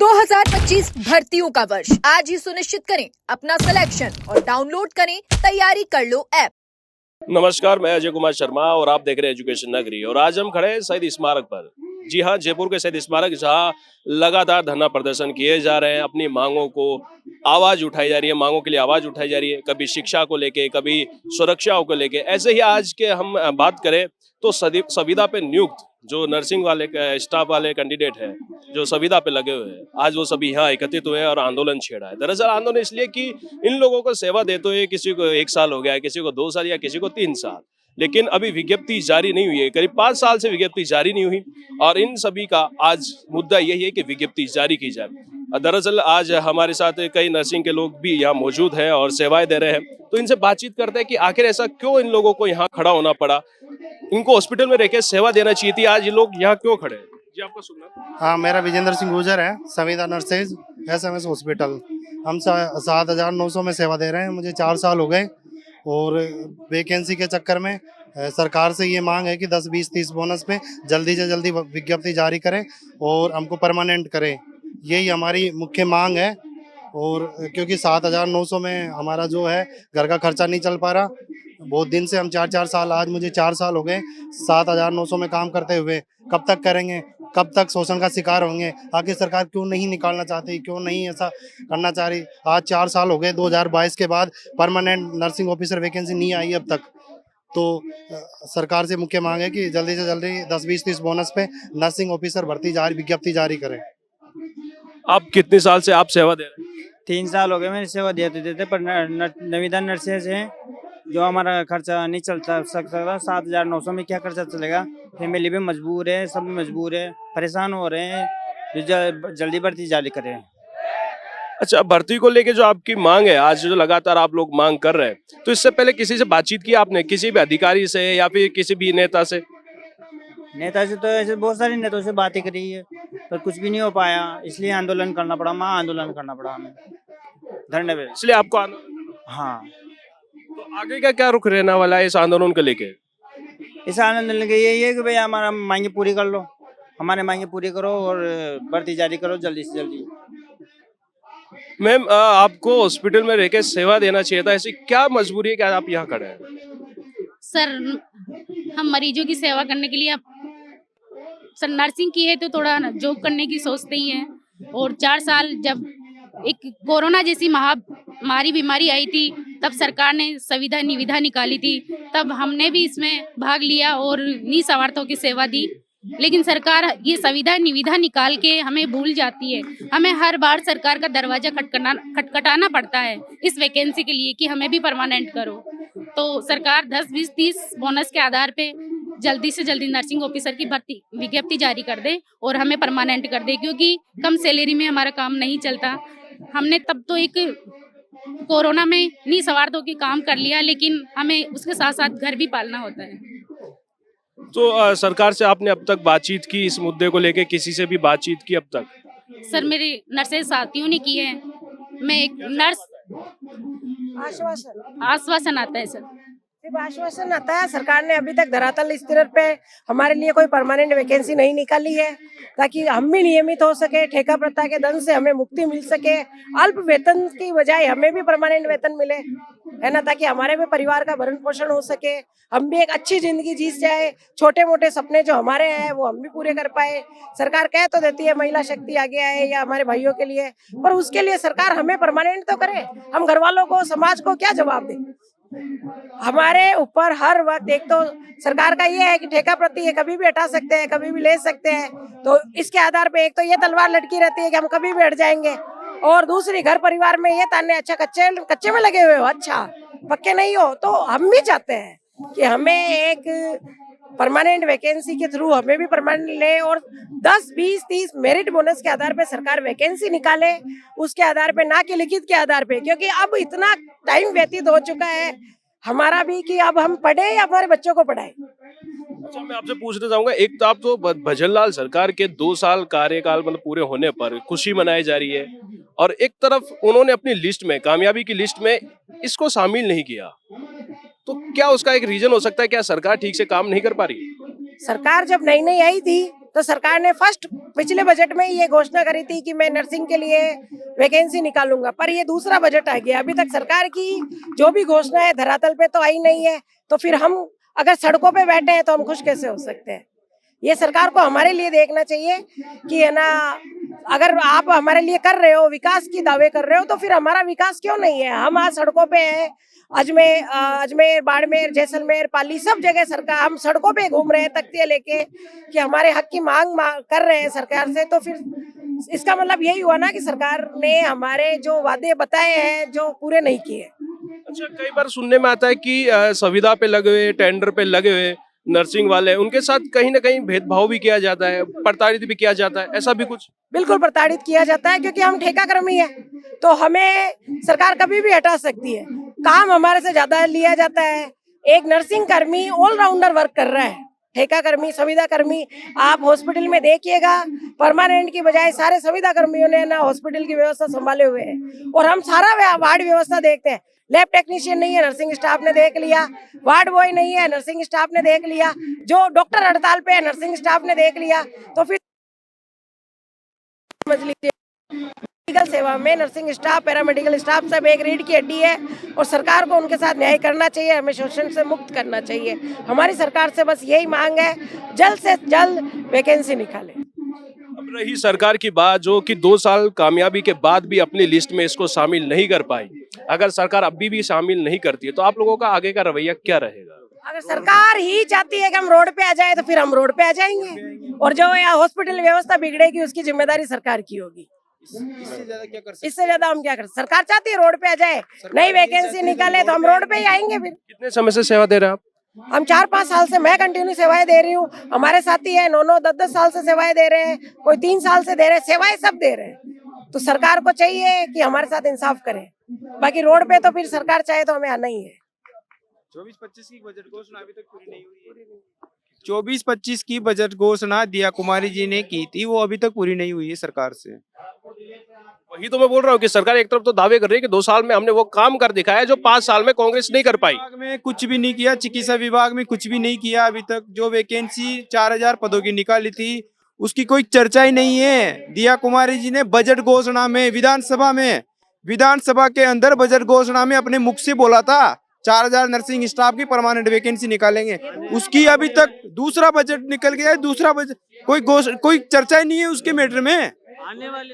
2025 भर्तियों का वर्ष आज ही सुनिश्चित करें अपना सिलेक्शन और डाउनलोड करें तैयारी कर लो ऐप। नमस्कार, मैं अजय कुमार शर्मा और आप देख रहे हैं एजुकेशन नगरी। और आज हम खड़े हैं शहीद स्मारक पर। जी हाँ, जयपुर के शहीद स्मारक जहाँ लगातार धरना प्रदर्शन किए जा रहे हैं, अपनी मांगों को आवाज उठाई जा रही है, मांगों के लिए आवाज उठाई जा रही है, कभी शिक्षा को लेके, कभी सुरक्षाओं को लेके। ऐसे ही आज के हम बात करें तो संविदा पे नियुक्त जो नर्सिंग वाले स्टाफ वाले कैंडिडेट है, जो संविदा पे लगे हुए हैं, आज वो सभी यहाँ एकत्रित हुए हैं और आंदोलन छेड़ा है। दरअसल आंदोलन इसलिए कि इन लोगों को सेवा देते हुए किसी को 1 साल हो गया है, किसी को 2 साल या किसी को 3 साल, लेकिन अभी विज्ञप्ति जारी नहीं हुई है। करीब 5 साल से विज्ञप्ति जारी नहीं हुई और इन सभी का आज मुद्दा यही है कि विज्ञप्ति जारी की जाए। दरअसल आज हमारे साथ कई नर्सिंग के लोग भी यहाँ मौजूद हैं और सेवाएं दे रहे हैं, तो इनसे बातचीत करते हैं कि आखिर ऐसा क्यों इन लोगों को यहाँ खड़ा होना पड़ा। इनको हॉस्पिटल में रहकर सेवा देना चाहिए थी, आज ये लोग यहाँ क्यों खड़े हैं? जी, आपका सुनना। हाँ, मेरा विजेंद्र सिंह गुर्जर है, संविदा नर्सेज SMS हॉस्पिटल। हम 7,900 में सेवा दे रहे हैं। मुझे 4 साल हो गए और वैकेंसी के चक्कर में सरकार से ये मांग है कि 10, 20, 30 बोनस पे जल्दी से जल्दी विज्ञप्ति जारी करें और हमको परमानेंट करें। यही हमारी मुख्य मांग है। और क्योंकि 7,900 में हमारा जो है घर का खर्चा नहीं चल पा रहा। बहुत दिन से हम 4 साल, आज मुझे 4 साल हो गए 7,900 में काम करते हुए। कब तक करेंगे? कब तक शोषण का शिकार होंगे? आखिर सरकार क्यों नहीं निकालना चाहती, क्यों नहीं ऐसा करना चाह रही? आज 4 साल हो गए, 2022 के बाद परमानेंट नर्सिंग ऑफिसर वैकेंसी नहीं आई अब तक। तो सरकार से मुख्य मांग है कि जल्दी से जल्दी 10, 20, 30 बोनस पे नर्सिंग ऑफिसर विज्ञप्ति जारी करें। आप कितने साल से आप सेवा दे रहे हैं? 3 साल हो गए मैंने सेवा देते पर नविदा नर्सेज हैं जो हमारा खर्चा नहीं चलता सकता। 7,900 में क्या खर्चा चलेगा? फैमिली भी मजबूर है, सब मजबूर है, परेशान हो रहे हैं। जल्दी भर्ती जारी करें। अच्छा, भर्ती को लेके जो आपकी मांग है, आज जो लगातार आप लोग मांग कर रहे हैं, तो इससे पहले किसी से बातचीत की आपने, किसी भी अधिकारी से या फिर किसी भी नेता से? नेता से तो ऐसे बहुत सारे नेताओं से बातें करी है पर कुछ भी नहीं हो पाया, इसलिए आंदोलन करना पड़ा। आंदोलन करना पड़ा हमें। धन्यवाद। इसलिए आपको हाँ, तो आगे का क्या रुख रहने वाला है इस आंदोलन को लेके? इस आंदोलन के यही है कि भाई हमारा मांगे पूरी कर लो, हमारे मांगे पूरी करो और भर्ती जारी करो जल्दी से जल्दी। मैम, आपको हॉस्पिटल में रहकर सेवा देना चाहिए था, ऐसी क्या मजबूरी है कि आज आप यहाँ खड़े हैं? सर, हम मरीजों की सेवा करने के लिए सर नर्सिंग की है तो थोड़ा जॉब करने की सोचते ही हैं। और 4 साल जब एक कोरोना जैसी महामारी बीमारी आई थी तब सरकार ने संविदा निविदा निकाली थी, तब हमने भी इसमें भाग लिया और निस्वार्थों की सेवा दी। लेकिन सरकार ये संविदा निविदा निकाल के हमें भूल जाती है। हमें हर बार सरकार का दरवाजा खटखटाना पड़ता है इस वैकेंसी के लिए कि हमें भी परमानेंट करो। तो सरकार 10, 20, 30 बोनस के आधार पे जल्दी से जल्दी नर्सिंग ऑफिसर की भर्ती विज्ञप्ति जारी कर दे और हमें परमानेंट कर दे, क्योंकि कम सैलरी में हमारा काम नहीं चलता। हमने तब तो एक कोरोना में निस्वार्थ होकर काम कर लिया, लेकिन हमें उसके साथ साथ घर भी पालना होता है। तो सरकार से आपने अब तक बातचीत की इस मुद्दे को लेके? किसी से भी बातचीत की अब तक? सर, मेरे नर्सेज साथियों ने की है। मैं एक नर्स, आश्वासन आता है सर, सिर्फ आश्वासन आता है। सरकार ने अभी तक धरातल स्तर पे हमारे लिए कोई परमानेंट वैकेंसी नहीं निकाली है ताकि हम भी नियमित हो सके, ठेका प्रथा के दंड से हमें मुक्ति मिल सके, अल्प वेतन की बजाय हमें भी परमानेंट वेतन मिले, है ना, ताकि हमारे भी परिवार का भरण पोषण हो सके, हम भी एक अच्छी जिंदगी जी जाए, छोटे मोटे सपने जो हमारे हैं वो हम भी पूरे कर पाए। सरकार कह तो देती है महिला शक्ति आगे आए या हमारे भाइयों के लिए, पर उसके लिए सरकार हमें परमानेंट तो करे। हम घर वालों को, समाज को क्या जवाब दें? हमारे ऊपर हर वक्त एक तो सरकार का ये है कि ठेका प्रति है, कभी भी हटा सकते हैं, कभी भी ले सकते हैं। तो इसके आधार पे एक तो ये तलवार लटकी रहती है कि हम कभी भी हट जाएंगे, और दूसरी घर परिवार में ये ताने, अच्छा कच्चे में लगे हुए हो, अच्छा पक्के नहीं हो। तो हम भी चाहते हैं कि हमें एक परमानेंट वैकेंसी के थ्रू हमें भी परमानेंट ले और 10, 20, 30 मेरिट बोनस के आधार पे सरकार वैकेंसी निकाले, उसके आधार पे, ना कि लिखित के आधार पे। क्योंकि अब इतना टाइम व्यतीत हो चुका है हमारा भी कि अब हम पढ़े या हमारे बच्चों को पढ़ाए। अच्छा, मैं आपसे पूछना चाहूंगा, एक तो आप तो भजनलाल सरकार के 2 साल कार्यकाल मतलब पूरे होने पर खुशी मनाई जा रही है, और एक तरफ उन्होंने अपनी लिस्ट में, कामयाबी की लिस्ट में इसको शामिल नहीं किया, तो क्या उसका एक रीजन हो सकता है? क्या सरकार ठीक से काम नहीं कर पा रही? सरकार जब नई नई आई थी तो सरकार ने फर्स्ट पिछले बजट में ये घोषणा करी थी कि मैं नर्सिंग के लिए वैकेंसी निकालूंगा, पर ये दूसरा बजट आ गया, अभी तक सरकार की जो भी घोषणा है धरातल पे तो आई नहीं है। तो फिर हम अगर सड़कों पे बैठे हैं तो हम खुश कैसे हो सकते हैं? ये सरकार को हमारे लिए देखना चाहिए कि है ना, अगर आप हमारे लिए कर रहे हो, विकास की दावे कर रहे हो, तो फिर हमारा विकास क्यों नहीं है? हम आज सड़कों पे हैं, अजमेर, बाड़मेर, जैसलमेर, पाली, सब जगह सरकार, हम सड़कों पे घूम रहे हैं तख्तियां लेके कि हमारे हक की मांग कर रहे हैं सरकार से। तो फिर इसका मतलब यही हुआ ना कि सरकार ने हमारे जो वादे बताए हैं जो पूरे नहीं किए। अच्छा, कई बार सुनने में आता है कि संविदा पे लगे हुए, टेंडर पे लगे हुए नर्सिंग वाले, उनके साथ कहीं ना कहीं भेदभाव भी किया जाता है, प्रताड़ित भी किया जाता है, ऐसा भी कुछ? बिल्कुल प्रताड़ित किया जाता है, क्योंकि हम ठेका कर्मी है, तो हमें सरकार कभी भी हटा सकती है, काम हमारे से ज्यादा लिया जाता है। एक नर्सिंग कर्मी ऑलराउंडर वर्क कर रहा है, ठेका कर्मी, संविदा कर्मी, आप हॉस्पिटल में देखिएगा, परमानेंट की बजाय सारे संविदा कर्मियों ने ना हॉस्पिटल की व्यवस्था संभाले हुए है, और हम सारा वार्ड व्यवस्था देखते हैं। लैब टेक्नीशियन नहीं है, नर्सिंग स्टाफ ने देख लिया, वार्ड बॉय नहीं है, नर्सिंग स्टाफ ने देख लिया, जो डॉक्टर हड़ताल पे है नर्सिंग स्टाफ ने देख लिया। तो फिर समझ लीजिए मेडिकल सेवा में नर्सिंग स्टाफ, पैरामेडिकल स्टाफ सब एक रीढ़ की हड्डी है, और सरकार को उनके साथ न्याय करना चाहिए, हमें शोषण से मुक्त करना चाहिए। हमारी सरकार से बस यही मांग है, जल्द से जल्द वैकेंसी निकाले। अब रही सरकार की बात, जो कि 2 साल कामयाबी के बाद भी अपनी लिस्ट में इसको शामिल नहीं कर पाई, अगर सरकार अभी भी शामिल नहीं करती है तो आप लोगों का आगे का रवैया क्या रहेगा? अगर सरकार ही चाहती है कि हम रोड पे आ जाए तो फिर हम रोड पे आ जाएंगे, और जो यहाँ हॉस्पिटल व्यवस्था बिगड़ेगी उसकी जिम्मेदारी सरकार की होगी। इससे ज्यादा हम क्या कर, सरकार चाहती है रोड पे आ जाए, नई वैकेंसी निकाले तो हम रोड पे ही आएंगे। फिर कितने समय से सेवा दे रहे हैं आप? हम 4-5 साल से, मैं कंटिन्यू सेवाएं दे रही हूँ, हमारे साथी है 9-9, 10-10 साल से सेवाएं दे रहे हैं, कोई 3 साल से दे रहे हैं, सेवाएं सब दे रहे हैं। तो सरकार को चाहिए कि हमारे साथ इंसाफ करे, बाकी रोड पे तो फिर सरकार चाहे तो हमें आना ही है। 24-25 की बजट घोषणा अभी तक पूरी नहीं हुई है। 24-25 की बजट घोषणा दिया कुमारी जी ने की थी, वो अभी तक पूरी नहीं हुई है सरकार से। वही तो मैं बोल रहा हूँ कि सरकार एक तरफ तो दावे कर रही है कि 2 साल में हमने वो काम कर दिखाया है जो 5 साल में कांग्रेस नहीं कर पाई। विभाग में कुछ भी नहीं किया, चिकित्सा विभाग में कुछ भी नहीं किया अभी तक। जो वैकेंसी 4000 पदों की निकाली थी उसकी कोई चर्चा ही नहीं है। दिया कुमारी जी ने बजट घोषणा में, विधानसभा के अंदर बजट घोषणा में अपने मुख से बोला था 4000 नर्सिंग स्टाफ की परमानेंट वैकेंसी निकालेंगे, उसकी अभी तक दूसरा बजट निकल गया है, दूसरा बजट कोई चर्चा ही नहीं है उसके मैटर में।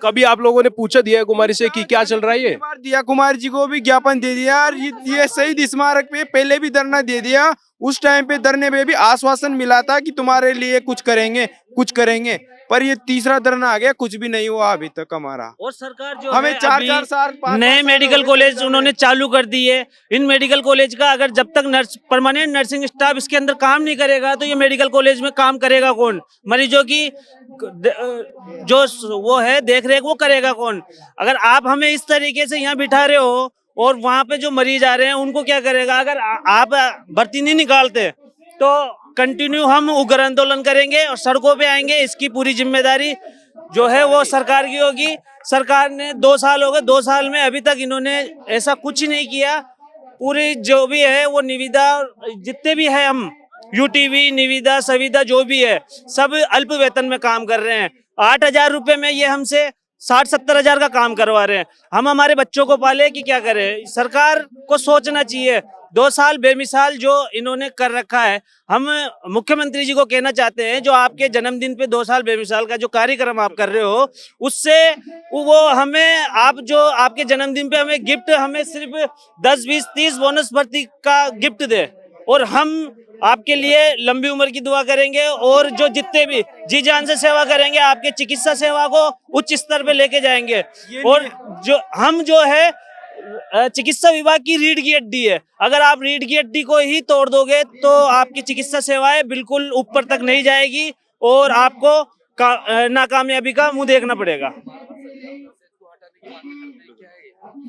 कभी आप लोगों ने पूछा दिया कुमारी से कि क्या चल रहा है ये? दिया कुमारी जी को भी ज्ञापन दे दिया, और ये शहीद स्मारक पे पहले भी धरना दे दिया। उस टाइम पे धरने में भी आश्वासन मिला था कि तुम्हारे लिए कुछ करेंगे, पर ये तीसरा धरना आ गया, कुछ भी नहीं हुआ अभी तक हमारा। और सरकार जो हमें है 4-4 साल, 5-5 नए साल मेडिकल हो गए कॉलेज सरकार उन्होंने चालू कर दिए। इन मेडिकल कॉलेज का अगर जब तक परमानेंट नर्सिंग स्टाफ इसके अंदर काम नहीं करेगा तो ये मेडिकल कॉलेज में काम करेगा कौन? मरीजों की जो वो है देख रेख वो करेगा कौन? अगर आप हमें इस तरीके से यहाँ बिठा रहे हो और वहाँ पे जो मरीज आ रहे हैं उनको क्या करेगा? अगर आप भर्ती नहीं निकालते तो कंटिन्यू हम उग्र आंदोलन करेंगे और सड़कों पे आएंगे। इसकी पूरी जिम्मेदारी जो है वो सरकार की होगी। सरकार ने 2 साल हो गए, 2 साल में अभी तक इन्होंने ऐसा कुछ नहीं किया। पूरी जो भी है वो निविदा, जितने भी है हम यूटीवी, निविदा, संविदा जो भी है सब अल्प वेतन में काम कर रहे हैं। 8000 रुपए में ये हमसे 60-70 हजार का काम करवा रहे हैं। हम हमारे बच्चों को पाले कि क्या करें? सरकार को सोचना चाहिए। 2 साल बेमिसाल जो इन्होंने कर रखा है। हम मुख्यमंत्री जी को कहना चाहते हैं, जो आपके जन्मदिन पे 2 साल बेमिसाल का जो कार्यक्रम आप कर रहे हो, उससे वो हमें, आप जो आपके जन्मदिन पे हमें गिफ्ट, हमें सिर्फ 10, 20, 30 बोनस भर्ती का गिफ्ट दे, और हम आपके लिए लंबी उम्र की दुआ करेंगे, और जो जितने भी जी जान से सेवा करेंगे आपके चिकित्सा सेवा को उच्च स्तर पे लेके जाएंगे। और जो है चिकित्सा विभाग की रीढ़ की हड्डी है। अगर आप रीढ़ की हड्डी को ही तोड़ दोगे तो आपकी चिकित्सा सेवाएं बिल्कुल ऊपर तक नहीं जाएगी और आपको नाकामयाबी का मुंह देखना पड़ेगा।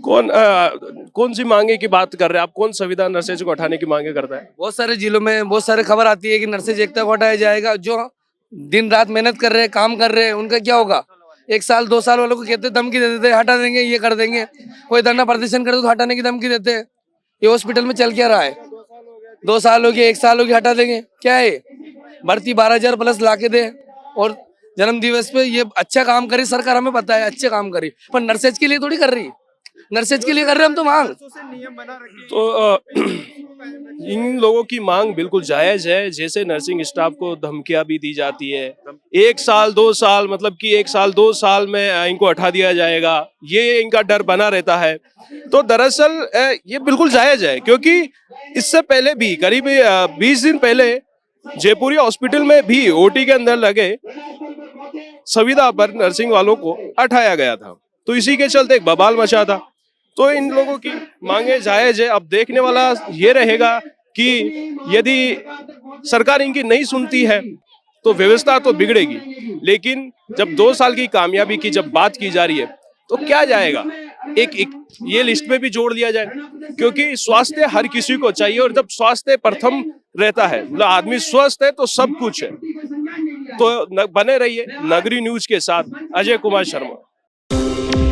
कौन सी मांगे की बात कर रहे हैं आप? कौन संविदा नर्सेज को हटाने की मांगे करता है? बहुत सारे जिलों में बहुत सारे खबर आती है कि नर्सेज एकता को हटाया जाएगा। जो दिन रात मेहनत कर रहे हैं, काम कर रहे हैं, उनका क्या होगा? 1 साल 2 साल वालों को कहते धमकी दे देते, हटा देंगे, ये कर देंगे। कोई धरना प्रदर्शन करे तो हटाने की धमकी देते हैं। ये हॉस्पिटल में चल क्या रहा है? 2 साल हो गए, 1 साल हो गया, हटा देंगे। क्या है भर्ती 12,000 प्लस ला के दे, और जन्म दिवस पे ये अच्छा काम करी सरकार, हमें पता है अच्छे काम करी, पर नर्सेज के लिए थोड़ी कर रही, नर्सेज के लिए कर रहे हैं हम तो मांग। तो इन लोगों की मांग बिल्कुल जायज है। जैसे नर्सिंग स्टाफ को धमकियां भी दी जाती है, 1 साल 2 साल, मतलब कि 1 साल 2 साल में इनको हटा दिया जाएगा, ये इनका डर बना रहता है। तो दरअसल ये बिल्कुल जायज है, क्योंकि इससे पहले भी करीब 20 दिन पहले जयपुरी हॉस्पिटल में भी ओटी के अंदर लगे संविदा पर नर्सिंग वालों को हटाया गया था। तो इसी के चलते एक बवाल मचा था। तो इन लोगों की मांगे जायज है। अब देखने वाला ये रहेगा कि यदि सरकार इनकी नहीं सुनती है तो व्यवस्था तो बिगड़ेगी, लेकिन जब 2 साल की कामयाबी की जब बात की जा रही है तो क्या जाएगा, एक ये लिस्ट में भी जोड़ लिया जाए, क्योंकि स्वास्थ्य हर किसी को चाहिए और जब स्वास्थ्य प्रथम रहता है, मतलब आदमी स्वस्थ है तो सब कुछ है। तो बने रहिए नगरी न्यूज के साथ। अजय कुमार शर्मा।